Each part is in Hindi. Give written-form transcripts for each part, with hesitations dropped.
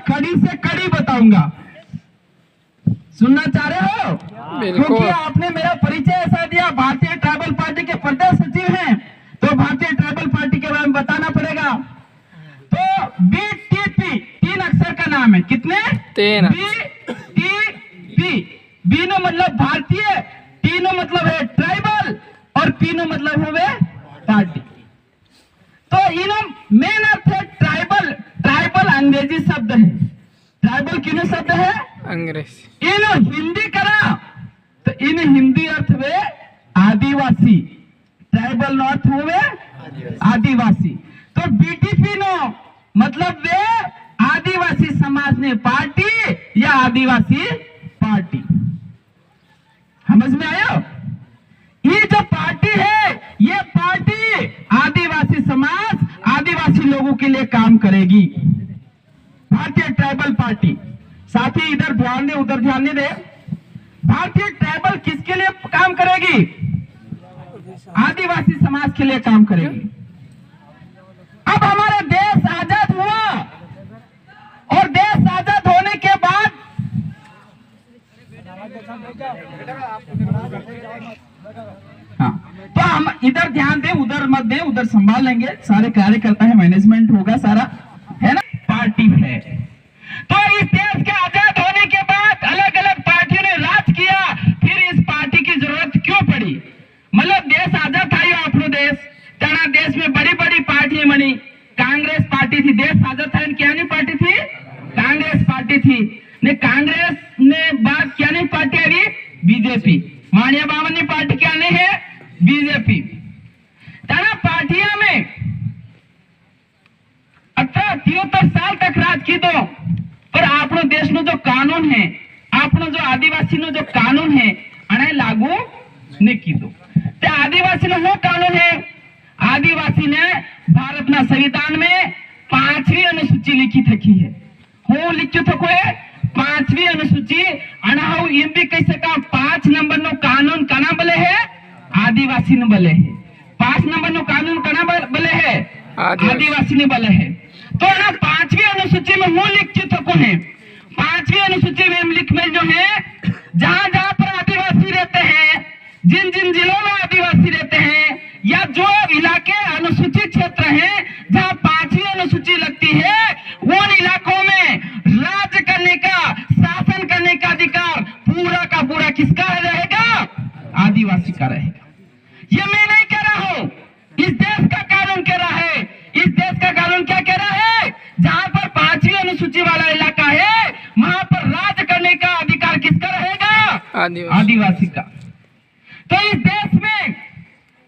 कड़ी से कड़ी बताऊंगा। सुनना चाह रहे हो? क्योंकि आपने मेरा परिचय ऐसा दिया, भारतीय ट्राइबल पार्टी के प्रदेश सचिव हैं, तो भारतीय ट्राइबल पार्टी के बारे में बताना पड़ेगा। तो BTP 3 अक्षर का नाम है। कितने? 3। BTP, बी नो मतलब भारतीय, टी नो मतलब है ट्राइबल और पी नो मतलब हुए पार्टी। तो इनो मेन अर्थ है ट्राइबल। ट्राइबल अंग्रेजी शब्द है। ट्राइबल किनो शब्द है? अंग्रेजी। इनो हिंदी करा तो इन हिंदी अर्थ हुए आदिवासी। ट्राइबल अर्थ हुए आदिवासी। तो BTP नो मतलब वे आदिवासी समाज ने पार्टी या आदिवासी पार्टी। समझ में आया? ये जो पार्टी है, ये पार्टी आदिवासी समाज, आदिवासी लोगों के लिए काम करेगी। भारतीय ट्राइबल पार्टी। साथी इधर ध्यान दे, उधर ध्यान नहीं दे। भारतीय ट्राइबल किसके लिए काम करेगी? आदिवासी समाज के लिए काम करेगी। अब हमारा देश आजाद हुआ और देश आजाद होने के बाद हाँ, तो हम इधर ध्यान दें, उधर मत दें, उधर संभाल लेंगे। सारे कार्यकर्ता है, मैनेजमेंट होगा सारा, है ना? पार्टी है। तो इस देश के आजाद होने के बाद अलग अलग पार्टियों ने राज किया। फिर इस पार्टी की जरूरत क्यों पड़ी? मतलब देश आजाद था, अपनो देश तना देश में बड़ी बड़ी पार्टियां बनी। कांग्रेस पार्टी थी, देश आजाद था, क्या नहीं पार्टी थी? कांग्रेस पार्टी थी। ने कांग्रेस ने बात क्या नहीं पार्टी आई? बीजेपी। मानिया बावन ने पार्टी क्या नहीं है? बीजेपी। तना पार्टियां में 73 साल तक राज की दो, पर आपनो देश नो जो कानून है, आपनो जो आदिवासी नो जो कानून है, अने लागू नहीं की दो। ते आदिवासी नो वो कानून है, आदिवासी ने भारत ना संविधान में 5वीं अनुसूची लिखी थकी है। हो लिखो थको है 5वीं अनुसूची। अनाहु इम्बी कैसे का 5 नंबर नो कानून कना बले है? आदिवासी ने बले है। 5 नंबर नो कानून कना बले है? आदिवासी ने बले है। तो ना 5वीं अनुसूची में वो लिख थको है। 5वीं अनुसूची में लिख में जो है, जहां जहां पर आदिवासी रहते हैं, जिन जिन जिलों में आदिवासी रहते हैं, या जो इलाके अनुसूचित क्षेत्र हैं जहां 5वीं अनुसूची लगती है, उन इलाकों में राज करने का, शासन करने का अधिकार पूरा का पूरा किसका रहेगा? आदिवासी का रहेगा। ये मैं नहीं कह रहा हूं, इस देश का कानून कह रहा है। इस देश का कानून क्या कह रहा है? जहां पर 5वीं अनुसूची वाला इलाका है, वहां पर राज करने का अधिकार किसका रहेगा? आदिवासी का। तो इस देश में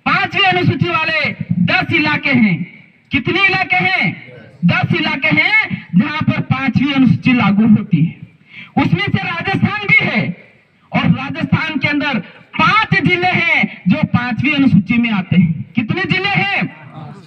5वीं अनुसूची वाले 10 इलाके हैं। कितने इलाके हैं? 10 इलाके हैं जहां पर 5वीं अनुसूची लागू होती है। उसमें से राजस्थान भी है, और राजस्थान के अंदर 5 जिले हैं जो 5वीं अनुसूची में आते हैं। कितने जिले हैं?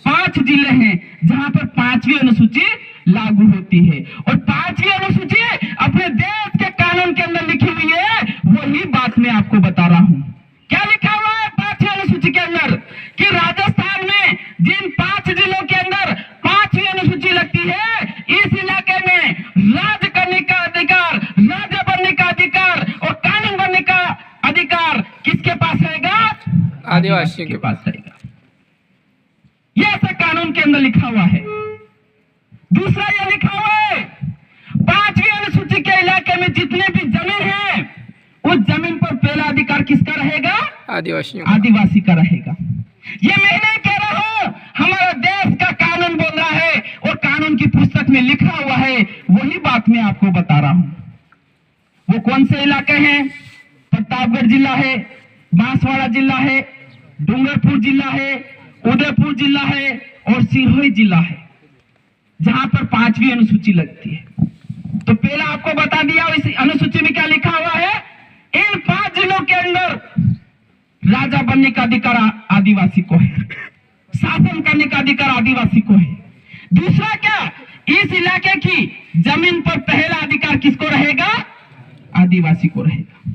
5 जिले हैं जहां पर 5वीं अनुसूची लागू होती है। और 5वीं अनुसूची अपने देश के कानून के अंदर लिखी हुई है। वही बात मैं आपको बता रहा हूं। क्या लिखा हुआ है 5वीं अनुसूची के अंदर? कि राजस्थान में जिन 5 जिलों के अंदर 5वीं अनुसूची लगती है, इस इलाके में राज करने का अधिकार, राजा बनने का अधिकार और कानून बनने का अधिकार किसके पास रहेगा? आदिवासियों के पास रहेगा। यह ऐसा कानून के अंदर लिखा हुआ है। दूसरा यह लिखा हुआ है 5वीं अनुसूची के इलाके में जितने भी जमीन है, उस जमीन पर पहला अधिकार किसका रहेगा? आदिवासी का रहेगा। ये मैं नहीं कह रहा हूं, हमारा देश का कानून बोल रहा है और कानून की पुस्तक में लिखा हुआ है। वही बात मैं आपको बता रहा हूं। वो कौन से इलाके हैं? प्रतापगढ़ जिला है, बांसवाड़ा जिला है, डूंगरपुर जिला है, उदयपुर जिला है और सिरोही जिला है, जहां पर 5वीं अनुसूची लगती है। तो पहला आपको बता दिया इस अनुसूची में क्या लिखा हुआ है। इन 5 जिलों के अंदर राजा बनने का अधिकार आदिवासी को है, शासन करने का अधिकार आदिवासी को है। दूसरा क्या, इस इलाके की जमीन पर पहला अधिकार किसको रहेगा? आदिवासी को रहेगा।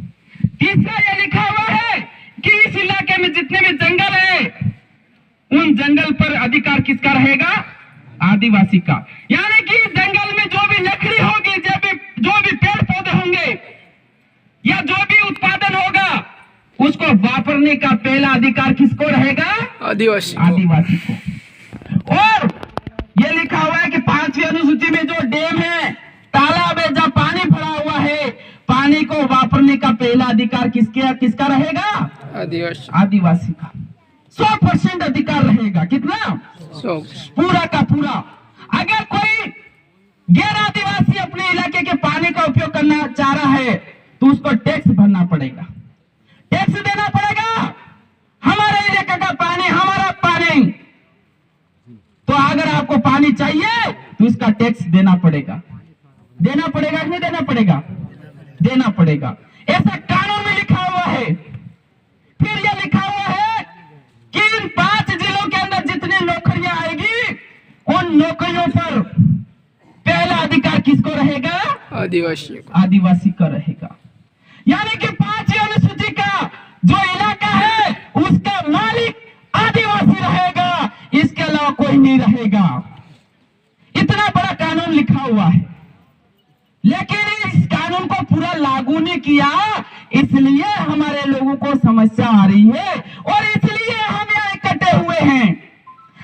तीसरा यह लिखा हुआ है कि इस इलाके में जितने भी जंगल है, उन जंगल पर अधिकार किसका रहेगा? आदिवासी का। यानी कि जंगल में जो भी लकड़ी होगी, वापरने का पहला अधिकार किसको रहेगा? आदिवासी को। आदिवासी को। और ये लिखा हुआ है कि 5वीं अनुसूची में जो डैम है, तालाब है, जहाँ पानी भरा हुआ है, पानी को वापरने का पहला अधिकार किसका रहेगा? आदिवासी। आदिवासी का 100% अधिकार रहेगा। कितना? 100। पूरा का पूरा। अगर कोई गैर आदिवासी अपने इलाके के पानी का उपयोग करना चाह रहा है तो उसको टैक्स भरना पड़ेगा, टैक्स देना पड़ेगा। हमारे इलाके का पानी हमारा पानी, तो अगर आपको पानी चाहिए तो इसका टैक्स देना पड़ेगा। देना पड़ेगा कि नहीं देना पड़ेगा? देना पड़ेगा। ऐसा कानून में लिखा हुआ है। फिर यह लिखा हुआ है कि इन 5 जिलों के अंदर जितनी नौकरियां आएगी उन नौकरियों पर पहला अधिकार किसको रहेगा? आदिवासी को। आदिवासी का रहेगा। यानी कि 5वीं अनुसूची का जो इलाका है उसका मालिक आदिवासी रहेगा, इसके अलावा कोई नहीं रहेगा। इतना बड़ा कानून लिखा हुआ है, लेकिन इस कानून को पूरा लागू नहीं किया, इसलिए हमारे लोगों को समस्या आ रही है और इसलिए हम यहाँ इकट्ठे हुए हैं।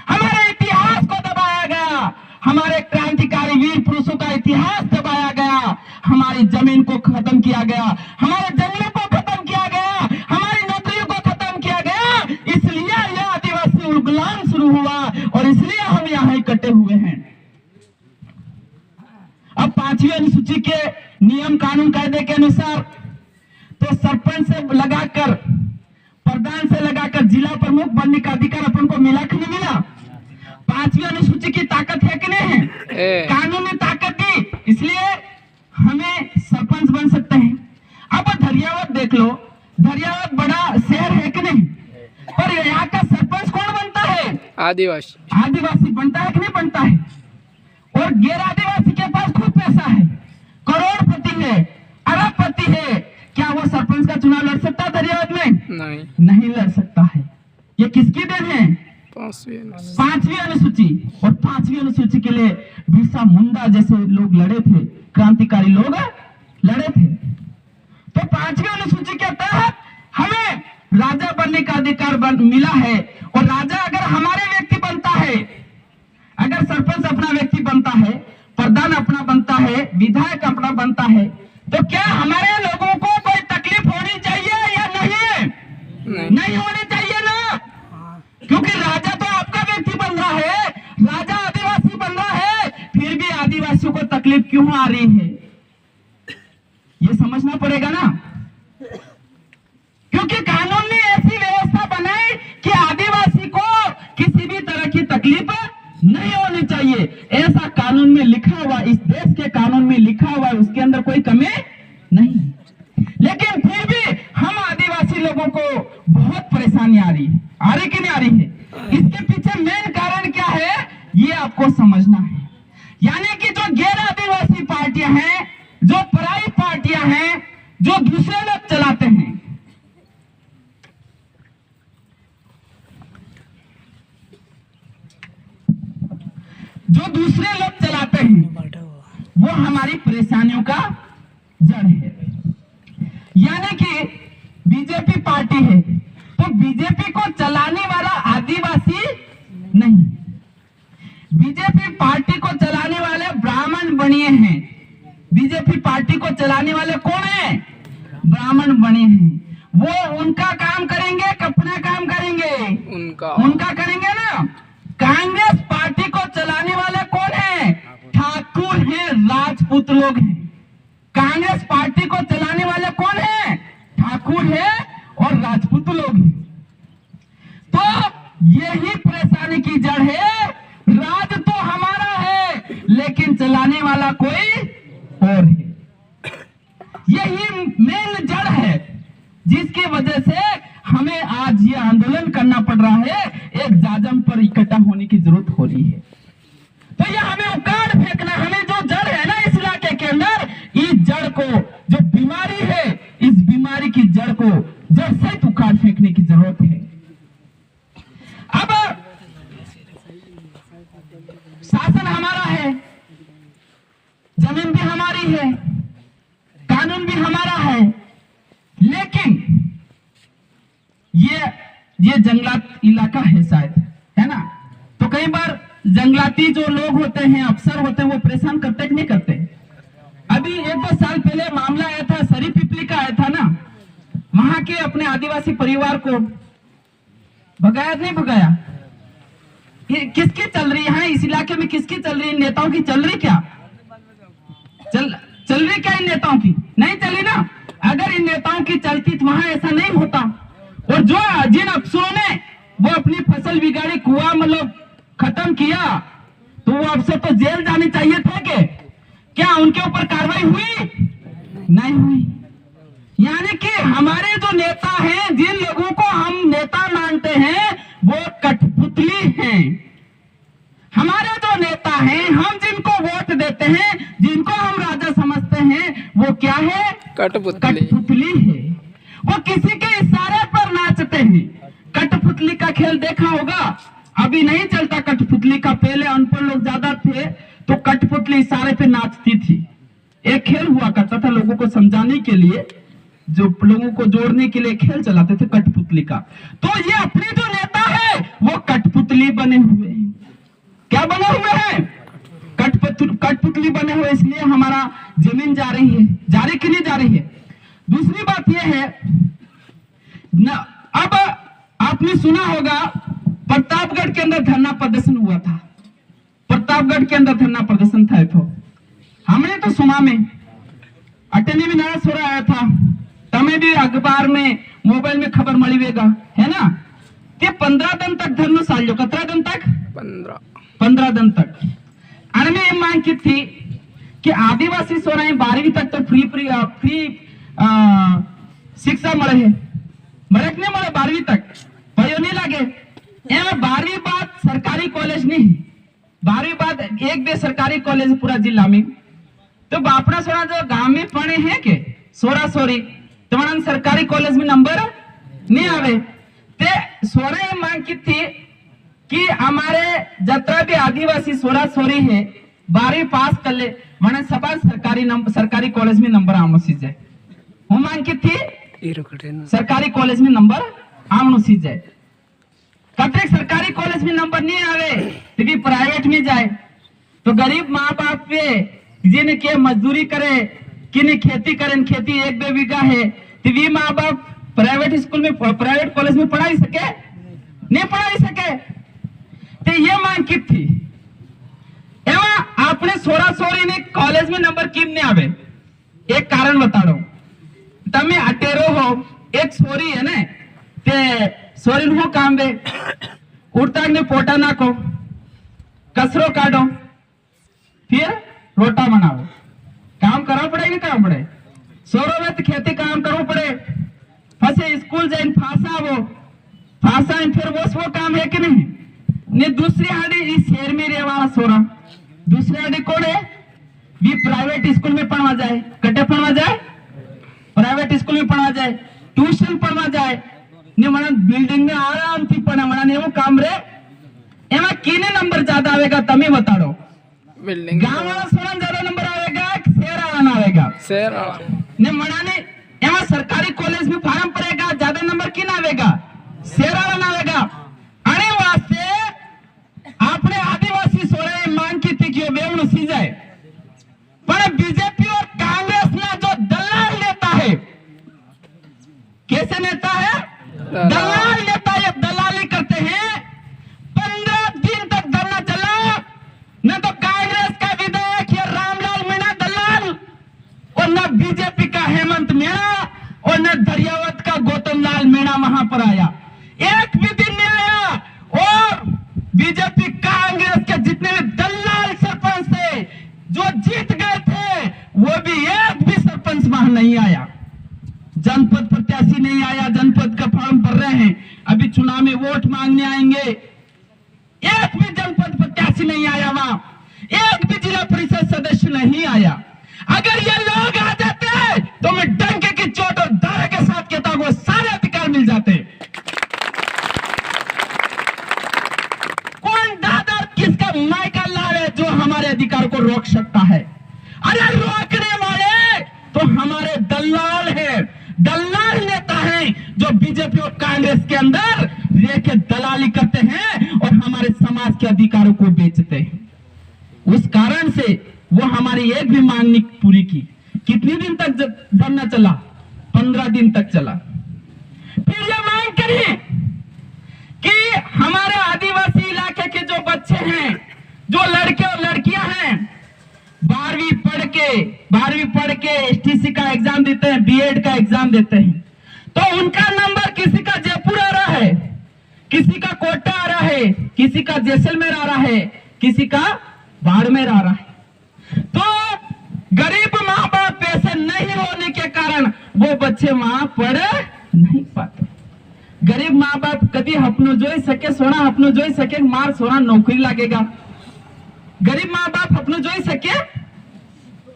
हमारे इतिहास को दबाया गया, हमारे क्रांतिकारी वीर पुरुषों का इतिहास दबाया गया, हमारी जमीन को खत्म किया गया, हमारे जंगलों को खत्म किया गया, हमारी नौकरियों को खत्म किया गया, इसलिए यह आदिवासी उद्गलान शुरू हुआ और इसलिए हम यहाँ इकट्ठे हुए हैं। अब 5वीं अनुसूची के नियम कानून कायदे के अनुसार तो सरपंच से लगाकर प्रधान से लगाकर जिला प्रमुख बनने का अधिकार अपन को मिला कि नहीं मिला? 5वीं अनुसूची की ताकत है कि नहीं है? कानून ने ताकत दी, इसलिए हमें सरपंच बन सकते हैं। अब धरियावत देख लो, धरियावत बड़ा शहर है कि नहीं, पर यहाँ का सरपंच कौन बनता है? आदिवासी। आदिवासी बनता है कि नहीं बनता है? और गैर आदिवासी के पास खूब पैसा है, करोड़पति है, अरबपति है, क्या वो सरपंच का चुनाव लड़ सकता है धरियावत में? नहीं लड़ सकता है। ये किसकी देन है? 5वीं अनुसूची। और 5वीं अनुसूची के लिए बिरसा मुंडा जैसे लोग लड़े थे, क्रांतिकारी लोग लड़े थे। तो 5वीं अनुसूची के तहत हमें राजा बनने का अधिकार मिला है। और राजा अगर हमारे व्यक्ति बनता है, अगर सरपंच अपना व्यक्ति बनता है, प्रधान अपना बनता है, विधायक अपना बनता है, तो क्या हमारे लोगों को कोई तकलीफ होनी चाहिए या नहीं? नहीं होनी चाहिए ना, क्योंकि राजा तो आपका व्यक्ति बन रहा है, राजा आदिवासी बन रहा है, फिर भी आदिवासियों को तकलीफ क्यों आ रही है? ये समझना पड़ेगा ना, क्योंकि कानून ने ऐसी व्यवस्था बनाई कि आदिवासी को किसी भी तरह की तकलीफ नहीं होनी चाहिए। ऐसा कानून में लिखा हुआ, इस देश के कानून में लिखा हुआ, उसके अंदर कोई कमी नहीं। लेकिन फिर भी हम आदिवासी लोगों को बहुत परेशानी आ रही कि नहीं आ रही है? इसके पीछे मेन कारण क्या है ये आपको समझना है। यानी कि जो गैर आदिवासी पार्टियां हैं, जो पराई पार्टियां हैं, जो दूसरे लोग चलाते हैं, जो दूसरे लोग चलाते हैं, वो हमारी परेशानियों का जड़ है। यानी कि बीजेपी पार्टी है तो बीजेपी को चलाने वाला आदिवासी नहीं, बीजेपी पार्टी को चलाने वाले ब्राह्मण बनिए हैं। बीजेपी पार्टी को चलाने वाले कौन है? ब्राह्मण बने हैं। वो उनका काम करेंगे, अपना काम करेंगे, उनका करेंगे ना। कांग्रेस पार्टी को चलाने वाले कौन है? ठाकुर हैं, राजपूत लोग हैं। कांग्रेस पार्टी को चलाने वाले कौन है? ठाकुर है और राजपूत लोग हैं। तो यही परेशानी की जड़ है। राज तो हमारा है लेकिन चलाने वाला कोई और है। यही मेन जड़ है जिसकी वजह से हमें आज ये आंदोलन करना पड़ रहा है, एक जाजम पर इकट्ठा होने की जरूरत हो रही है। तो ये हमें उखाड़ फेंकना, हमें जो जड़ है ना इस इलाके के अंदर, इस जड़ को, जो बीमारी है, इस बीमारी की जड़ को जड़ से उखाड़ फेंकने की जरूरत है। अब शासन हमारा है, जमीन भी हमारी है, कानून भी हमारा है, लेकिन ये जंगलात इलाका है शायद, है ना। तो कई बार जंगलाती जो लोग होते हैं, अफसर होते हैं, वो परेशान करते कि नहीं करते। अभी 1-2 साल पहले मामला आया था, सरी पिपली का आया था ना, वहां के अपने आदिवासी परिवार को भगाया नहीं भगाया। ये किसकी चल रही है इस इलाके में, किसकी चल रही है, नेताओं की चल रही क्या, चल रही क्या इन नेताओं की, नहीं चली ना। अगर इन नेताओं की चलती तो वहां ऐसा नहीं होता। और जो जिन अफसरों ने वो अपनी फसल बिगाड़ी, कुआं मतलब खत्म किया, तो वो अफसर तो जेल जाने चाहिए थे कि क्या उनके ऊपर कार्रवाई हुई, नहीं हुई। यानी कि हमारे जो नेता हैं, जिन लोगों को हम नेता मानते हैं, वो कठपुतली हैं। हमारे जो नेता हैं, हम जिनको वोट देते हैं, जिनको हम राजा समझते हैं, वो क्या है, कठपुतली है। वो किसी के इशारे पर नाचते हैं। कठपुतली का खेल देखा होगा, अभी नहीं चलता कठपुतली का, पहले अनपढ़ लोग ज्यादा थे तो कठपुतली इशारे पे नाचती थी। एक खेल हुआ करता था लोगों को समझाने के लिए, जो लोगों को जोड़ने के लिए खेल चलाते थे कठपुतली का। तो ये अपने जो नेता है वो कठपुतली बने हुए हैं। क्या बने हुए हैं, कठपुतली बने हुए। इसलिए हमारा जमीन जा रही है, जा रही कि नहीं जा रही है। दूसरी बात यह है न, अब आपने सुना होगा प्रतापगढ़ के अंदर धरना प्रदर्शन हुआ था। प्रतापगढ़ के अंदर धरना प्रदर्शन था, तो हमने तो सुना में अटनी भी नया सोरा आया था, तमें भी अखबार में मोबाइल में खबर मળી वेगा, है ना। ते 15 दिन तक धरना चाल्यो, कितना दिन तक, 15 दिन तक। और मैं ये मांग की थी कि आदिवासी सोरा 12वीं तक तो फ्री शिक्षा મળે है, મળે कि नहीं મળે 12वीं तक, पयो नहीं लगे। 12वीं बाद सरकारी कॉलेज नहीं, 12वीं बाद 1-2 सरकारी कॉलेज पूरा जिला में। तो बापड़ा सोरा जो गांव में पढ़े हैं के सोरा सोरी, तो वहां सरकारी कॉलेज में नंबर नहीं आवे। ते सोरे मांग की थी कि हमारे जितना भी आदिवासी सोरा सोरी है 12वीं पास कर ले, वहां सब सरकारी कॉलेज में नंबर आमनो सी जाए। वो मांग की थी सरकारी कॉलेज में नंबर आमनो सी जाए। कतरे सरकारी कॉलेज में नंबर नहीं आवे तो भी प्राइवेट में जाए। तो गरीब माँ बाप पे जिन्हें के मजदूरी करे, किन्हें खेती करें, खेती 1-2 बीघा है, तो भी माँ बाप प्राइवेट स्कूल में, प्राइवेट कॉलेज में पढ़ाई सके, नहीं पढ़ाई सके। तो ये मांग की थी। एवं आपने सोरा सोरी ने कॉलेज में नंबर क्यों नहीं आवे, एक कारण बता दो। तमे अटेरो हो, एक सोरी है ना, ते सोरी नु काम बे उड़ता ने पोटा नाखो, कसरो काटो, फिर रोटा बनाओ, काम करना पड़े नहीं करना पड़े। सोरो में तो खेती काम करना पड़े, फसे स्कूल जाइन फासा वो फासा फिर वो काम है कि नहीं। ने दूसरी हाड़ी इस शहर में रहे वाला सोरा, दूसरी हाड़ी कौन है, भी प्राइवेट स्कूल में पढ़वा जाए, कटे पढ़वा जाए, प्राइवेट स्कूल में पढ़वा जाए, ट्यूशन पढ़वा जाए, ने मना बिल्डिंग में आराम थी पढ़ा, मना ने वो काम रे। एमा किने नंबर ज्यादा आवेगा तमे बता दो, बिल्डिंग गांव वाला सोरा ज्यादा नंबर आवेगा, शहर वाला आवेगा, शहर ने मना ने एमा सरकारी कॉलेज में फार्म पड़ेगा, ज्यादा नंबर किन आवेगा, शहर वाला आवेगा। अरे वास्ते आपने आदिवासी सोरे मांग की थी कि बेवण सी जाए, पर बीजेपी और कांग्रेस ना जो दलाल नेता है, कैसे नेता है, दलाल नेता, ये दलाली करते हैं। 15 दिन तक धरना चला, न तो कांग्रेस का विधायक या रामलाल मीणा दलाल, और न बीजेपी का हेमंत मीणा, और न दरियावत का गौतम लाल मीणा वहां पर आया, एक भी दिन नहीं आया। और बीजेपी कांग्रेस के जितने भी दलाल सरपंच थे जो जीत गए थे, वो भी एक भी सरपंच वहां नहीं आया, जनपद प्रत्याशी नहीं आया, जनपद का फॉर्म भर रहे हैं, अभी चुनाव में वोट मांगने आएंगे, एक भी जनपद प्रत्याशी नहीं आया वहां, एक भी जिला परिषद सदस्य नहीं आया। अगर ये लोग आ जाते तो मैं डंके की चोट और धारा के साथ कहता हूं सारे अधिकार मिल जाते। कौन दादा किसका मायका लाल है जो हमारे अधिकार को रोक सकता है। अरे रोकने वाले तो हमारे दलाल है, दलाल नेता है, नहीं, जो बीजेपी और कांग्रेस के अंदर रह के दलाली करते हैं और हमारे समाज के अधिकारों को बेचते हैं। उस कारण से वो हमारी एक भी मांग नहीं पूरी की। कितने दिन तक धरना चला? 15 दिन तक चला। फिर ये मांग करी कि हमारे आदिवासी इलाके के जो बच्चे हैं, जो लड़के और लड़कियां हैं, 12वीं पढ़ के एसटीसी का एग्जाम देते हैं, बीएड का एग्जाम देते हैं, तो उनका नंबर किसी का जयपुर आ रहा है, किसी का कोटा आ रहा है, किसी का जैसलमेर आ रहा है, किसी का बाड़मेर आ रहा है। तो गरीब माँ बाप पैसे नहीं होने के कारण वो बच्चे वहां पढ़ नहीं पाते। गरीब माँ बाप कभी अपनो जोई सके सोना, अपनो जोई सके मार सोना नौकरी लगेगा। गरीब माँ बाप अपनो जोई सके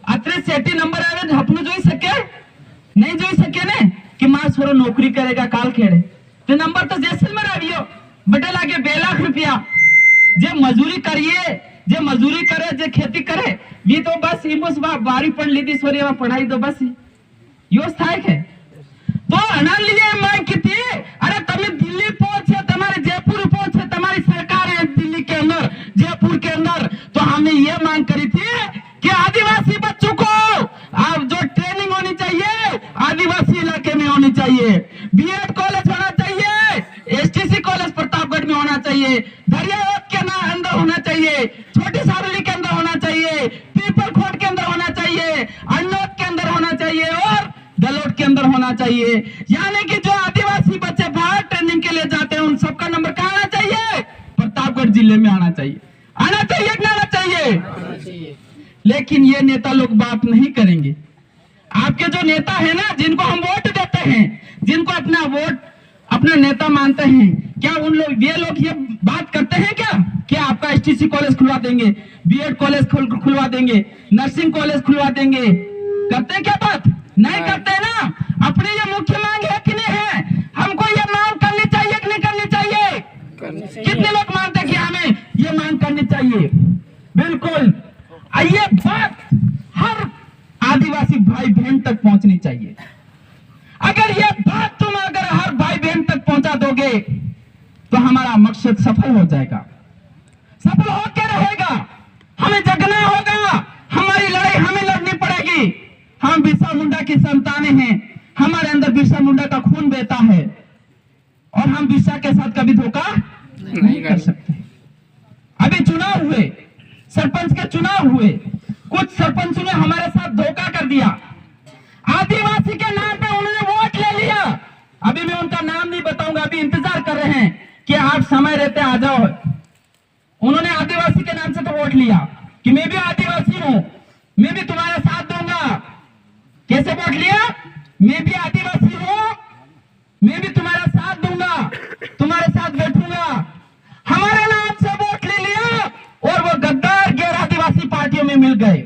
अतरे सेटी नंबर आवे अपनो जोई सके नहीं जोई सके ने कि मार सोरो नौकरी करेगा काल खेड़े तो नंबर तो जैसलमेर आवियो बटे लागे 2 लाख रुपया। जे मजूरी करिए, जे मजूरी करे, जे खेती करे, ये तो बस इमुस 12वीं पढ़ ली थी सोरी पढ़ाई तो बस यो स्थायक है। तो अनाल लिए मांग की थी, अरे तुम्हें दिल्ली पहुंचे, तुम्हारे जयपुर पहुंचे, तुम्हारी सरकार है दिल्ली के अंदर, जयपुर के अंदर, तो हमने ये मांग करी थी कि आदिवासी बच्चों को अब जो ट्रेनिंग होनी चाहिए आदिवासी इलाके में होनी चाहिए, बीएड कॉलेज होना चाहिए, एसटीसी कॉलेज प्रतापगढ़ में होना चाहिए, दरियावत के अंदर होना चाहिए, छोटी सावली के अंदर होना चाहिए, पीपल खोट के अंदर होना चाहिए, अनोट के अंदर होना चाहिए और दलोट के अंदर होना चाहिए। यानी कि जो आदिवासी बच्चे बाहर ट्रेनिंग के लिए जाते हैं उन सबका नंबर कहाँ आना चाहिए? प्रतापगढ़ जिले में आना चाहिए। आना चाहिए कि आना चाहिए? लेकिन ये नेता लोग बात नहीं करेंगे। आपके जो नेता है ना, जिनको हम वोट देते हैं, जिनको अपना वोट अपना नेता मानते हैं, क्या उन लोग ये लोग ये बात करते हैं क्या कि आपका एसटीसी कॉलेज खुलवा देंगे, बीएड कॉलेज खुलवा देंगे, नर्सिंग कॉलेज खुलवा देंगे? करते हैं क्या बात? नहीं करते ना। अपनी ये मुख्य मांग है कि नहीं है? हमको ये मांग करनी चाहिए कि नहीं करनी चाहिए? कितने लोग मानते हैं कि हमें ये मांग करनी चाहिए? बिल्कुल। ये बात हर आदिवासी भाई बहन तक पहुंचनी चाहिए। अगर ये बात तुम अगर हर भाई बहन तक पहुंचा दोगे तो हमारा मकसद सफल हो जाएगा, सफल होकर रहेगा। हमें जगना होगा, हमारी लड़ाई हमें लड़नी पड़ेगी। हम बिरसा मुंडा की संतानें हैं, हमारे अंदर बिरसा मुंडा का खून बहता है और हम बिरसा के साथ कभी धोखा नहीं कर सकते। अभी चुनाव हुए, सरपंच के चुनाव हुए, कुछ सरपंचों ने हमारे साथ धोखा कर दिया, आदिवासी के नाम पे उन्होंने वोट ले लिया। अभी मैं उनका नाम नहीं बताऊंगा, अभी इंतजार कर रहे हैं कि आप समय रहते आ जाओ। उन्होंने आदिवासी के नाम से तो वोट लिया कि मैं भी आदिवासी हूं, मैं भी तुम्हारा साथ दूंगा। कैसे वोट लिया? मैं भी आदिवासी हूं, मैं भी तुम्हारा साथ दूंगा, तुम्हारे साथ बैठूंगा। हमारे नाम से वोट ले लिया और वो गद्दार गैर आदिवासी पार्टियों में मिल गए।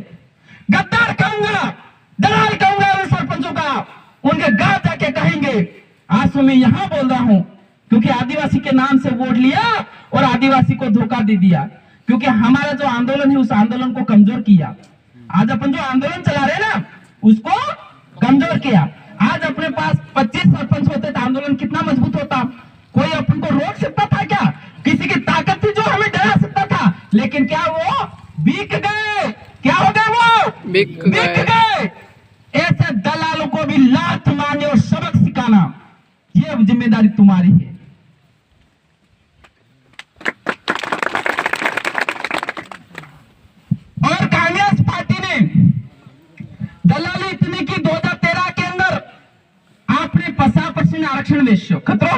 गद्दार कहूंगा, दलाल कहूंगा उन सरपंचों का, उनके गांव जाके कहेंगे। आज तो मैं यहां बोल रहा हूं क्योंकि आदिवासी के नाम से वोट लिया और आदिवासी को धोखा दे दिया, क्योंकि हमारा जो आंदोलन है उस आंदोलन को कमजोर किया। आज अपन जो आंदोलन चला रहे ना उसको कमजोर किया। आज अपने पास 25 सरपंच होते तो आंदोलन कितना मजबूत होता। कोई अपन को रोक सकता था क्या? किसी की ताकत थी जो हमें डरा सकता था? लेकिन क्या वो बिक गए? क्या हो गए? वो बिक गए। ऐसे दलालों को भी लात मारने और सबक सिखाना ये जिम्मेदारी तुम्हारी है। और कांग्रेस पार्टी ने दलाली इतनी की 2013 के अंदर आपने 50% आरक्षण वेश्यो खतरो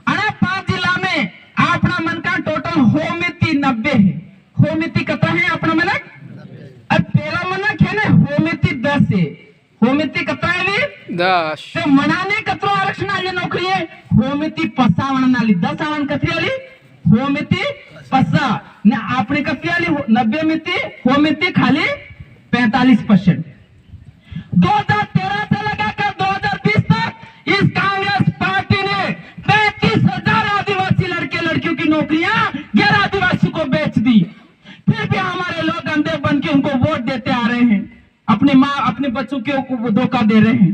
અને 5 जिला में अपना मन का टोटल होमिति 90 है। होमिति कतरा है अपना मन? अब पहला मन है ना होमिति 10 है। होमिति कतरा है? 10 तो मनाने कतरो आरक्षण आली नौकरी है? होमिति 55 नाली 10 आवन कतरी आली होमिति 50 ने आपने कतरी आली 90 मिति होमिति खाली 45%। 2013 से लगाकर 2020 तक इस कांग्रेस पार्टी ने 35,000 आदिवासी लड़के लड़कियों की नौकरियां गैर आदिवासी को बेच दी। फिर भी हमारे लोग अंधे बन के उनको वोट देते आ रहे हैं, अपनी माँ अपने बच्चों को धोखा दे रहे हैं।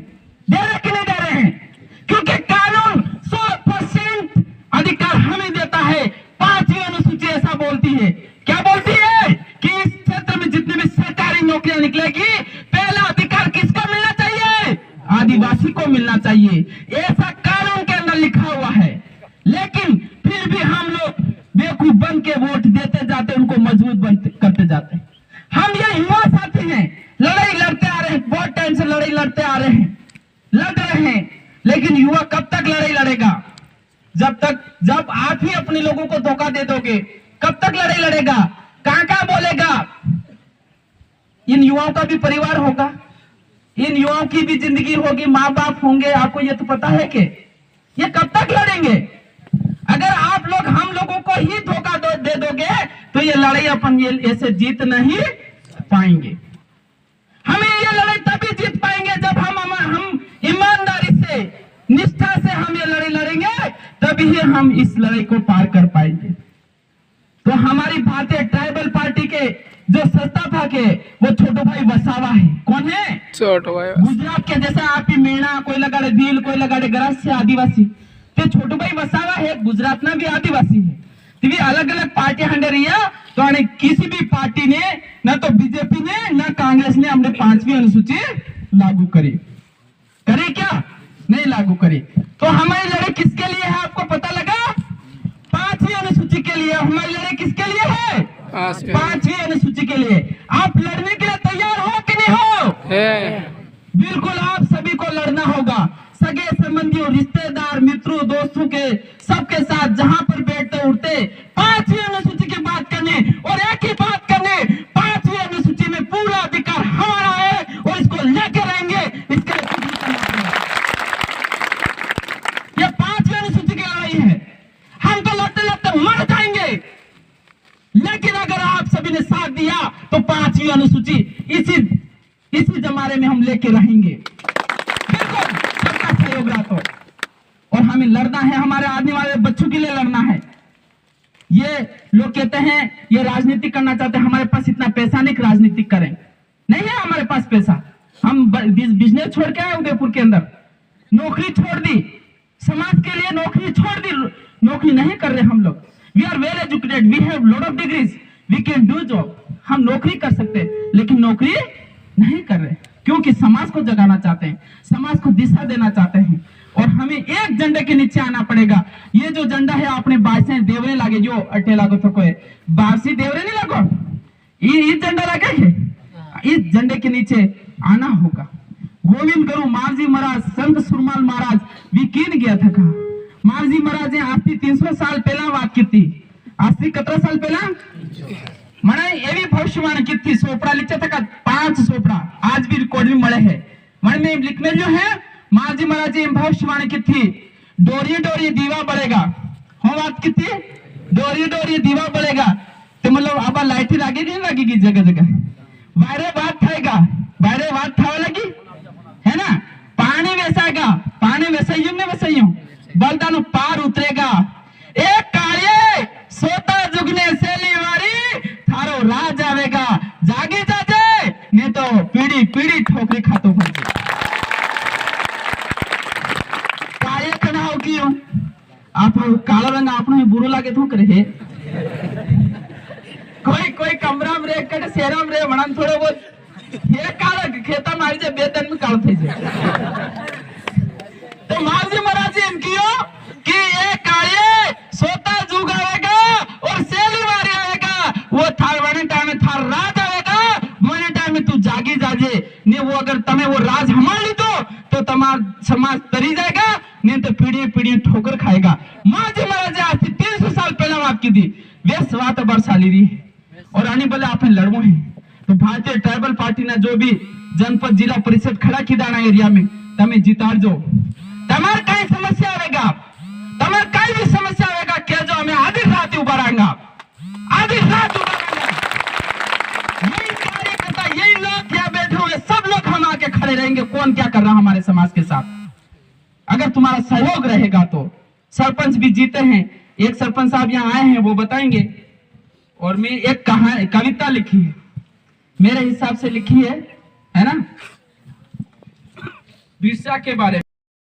दे रहे कि नहीं दे रहे हैं? क्योंकि कानून 100% अधिकार हमें देता है। 5वीं अनुसूची ऐसा बोलती है, क्या बोलती है कि इस क्षेत्र में जितनी भी सरकारी नौकरियां निकलेगी, पहला अधिकार किसको मिलना चाहिए? आदिवासी को मिलना चाहिए। ऐसा कानून के अंदर लिखा हुआ है, लेकिन फिर भी हम लोग बेवकूफ बन के वोट देते जाते, उनको मजबूत करते जाते हैं। हम ये युवा साथी हैं, लड़ाई लड़ते आ रहे हैं, बहुत टाइम से लड़ाई लड़ते आ रहे हैं, लड़ रहे हैं, लेकिन युवा कब तक लड़ाई लड़ेगा? जब आप ही अपने लोगों को धोखा दे दोगे, कब तक लड़ाई लड़ेगा? कहां बोलेगा? इन युवाओं का भी परिवार होगा, इन युवाओं की भी जिंदगी होगी, माँ बाप होंगे। आपको ये तो पता है कि ये कब तक लड़ेंगे? अगर आप लोग हम लोगों को ही धोखा दे दोगे तो ये लड़ाई अपन ये ऐसे जीत नहीं पाएंगे। हमें ये लड़ाई तभी जीत पाएंगे जब हम ईमानदारी से, निष्ठा से हम ये लड़ाई लड़ेंगे, तभी ही हम इस लड़ाई को पार कर पाएंगे। तो हमारी भारतीय ट्राइबल पार्टी के जो संस्थापक है वो छोटू भाई वसावा है। कौन है? छोटू भाई गुजरात के, जैसे आप ही मेणा, कोई लगाड़े दिल, कोई लगाड़े गरज से आदिवासी, तो छोटू भाई वसावा है, गुजरात में भी आदिवासी है। तो भी अलग अलग पार्टी हंडे रही है, तो किसी भी पार्टी ने, ना तो बीजेपी ने, ना कांग्रेस ने हमने 5वीं अनुसूची लागू करी क्या? नहीं लागू करी। तो हमारी लड़ाई किसके लिए है? आपको पता लगा? 5वीं अनुसूची के लिए। हमारी लड़ाई किसके लिए है? 5वीं अनुसूची के लिए। आप लड़ने के लिए तैयार हो कि नहीं हो? बिल्कुल, आप सभी को लड़ना होगा। सगे संबंधियों, रिश्तेदार, मित्रों, दोस्तों के सबके साथ जहां पर बैठते उठते 5वीं अनुसूची की बात करने और एक ही बात करने, 5वीं अनुसूची में पूरा अधिकार हमारा है और इसको लेके रहेंगे। इसके लिए कुछ नहीं करना पड़ेगा। ये 5वीं अनुसूची की लड़ाई है। हम तो लड़ते लड़ते मर जाएंगे, लेकिन अगर आप सभी ने साथ दिया तो 5वीं अनुसूची इसी जमाने में हम लेके रहेंगे। बिल्कुल सबका सहयोग रहा तो। और हमें लड़ना है, हमारे आने वाले बच्चों के लिए लड़ना है। ये लोग कहते हैं ये राजनीति करना चाहते हैं, हमारे पास इतना पैसा नहीं कि राजनीति करें। नहीं है हमारे पास पैसा। हम बिजनेस छोड़ के आए उदयपुर के अंदर, नौकरी छोड़ दी, समाज के लिए नौकरी छोड़ दी। नौकरी नहीं कर रहे हम लोग। We are well educated, we have lot of degrees, we can do job. हम नौकरी कर सकते हैं, लेकिन नौकरी नहीं कर रहे, क्योंकि समाज को जगाना चाहते हैं, समाज को दिशा देना चाहते हैं। और हमें एक झंडे के नीचे आना पड़ेगा। ये जो झंडा है आपने बारसे देवरे लागे, जो अट्टे लागो तो कोई बारसी देवरे नहीं लागो, ये झंडा लगे है, इस झंडे के नीचे आना होगा। गोविंद गुरु मारजी महाराज, संत सुरमाल महाराज भी कीन गया था कहा। मारजी महाराज ने आज 300 साल पहला बात की थी। आज से 17 साल पहला मैंने एवी भविष्यवाणी की थी। सोपड़ा लिखा था 5 सोपड़ा आज भी रिकॉर्ड में मरे है। मन में लिखने जो है मारजी महाराज ने भविष्यवाणी की थी, डोरी डोरी दीवा बढ़ेगा। हो बात की थी, डोरी डोरी दीवा बढ़ेगा। तो मतलब अब लाइट लगेगी, लगेगी जगह जगह। बाहरे बात थाएगा, बाहरे बात थावा लगी है ना। पानी वैसाएगा, पानी वैसाइयों ने वैसाइयों बलदानु पार उतरेगा। एक कार्य सोता जुगने सेली वारी थारो राज आवेगा। जागी जाजे नहीं तो पीढ़ी पीढ़ी ठोकरी खातो पड़ती। कार्य करना हो क्यों? आप काला रंग आपने बुरो लागे तो करे कोई कमरा में रे कट सेरा में रे वणन थोड़ो बहुत ये काला खेता मारी जे बेदन में काल થઈ જાય। तो मारजी महाराज एम कियो कि ये कार्य सोता जुग आवेगा और सेली वारी आवेगा। वो थार वने टाइम में थार राज आवेगा, वने टाइम में तू जागी जाजे ने। वो अगर तमे वो राज हमार लीधो तो तमार समाज तरी जाएगा, नहीं तो पीढ़ी पीढ़ी ठोकर खाएगा। मारजी महाराज आज 300 साल पहले बात की थी, वे स्वात बरसाली रही है और आने बोले आपने लड़वो है। तो भारतीय ट्राइबल पार्टी ने जो भी जनपद जिला परिषद खड़ा की दाना एरिया में तमे जिताड़जो। तमार कई समस्या आवेगा, तमार कई भी समस्या आवेगा क्या जो हमें आधी रात उभा रहेगा, आधी रात उभा रहेगा। यही कार्यकर्ता, यही लोग यहाँ बैठे हुए सब लोग हम आके खड़े रहेंगे। कौन क्या कर रहा हमारे समाज के साथ, अगर तुम्हारा सहयोग रहेगा तो। सरपंच भी जीते हैं, एक सरपंच साहब यहाँ आए हैं, वो बताएंगे। और मैं एक कविता लिखी है, मेरे हिसाब से लिखी है ना, बिरसा के बारे में।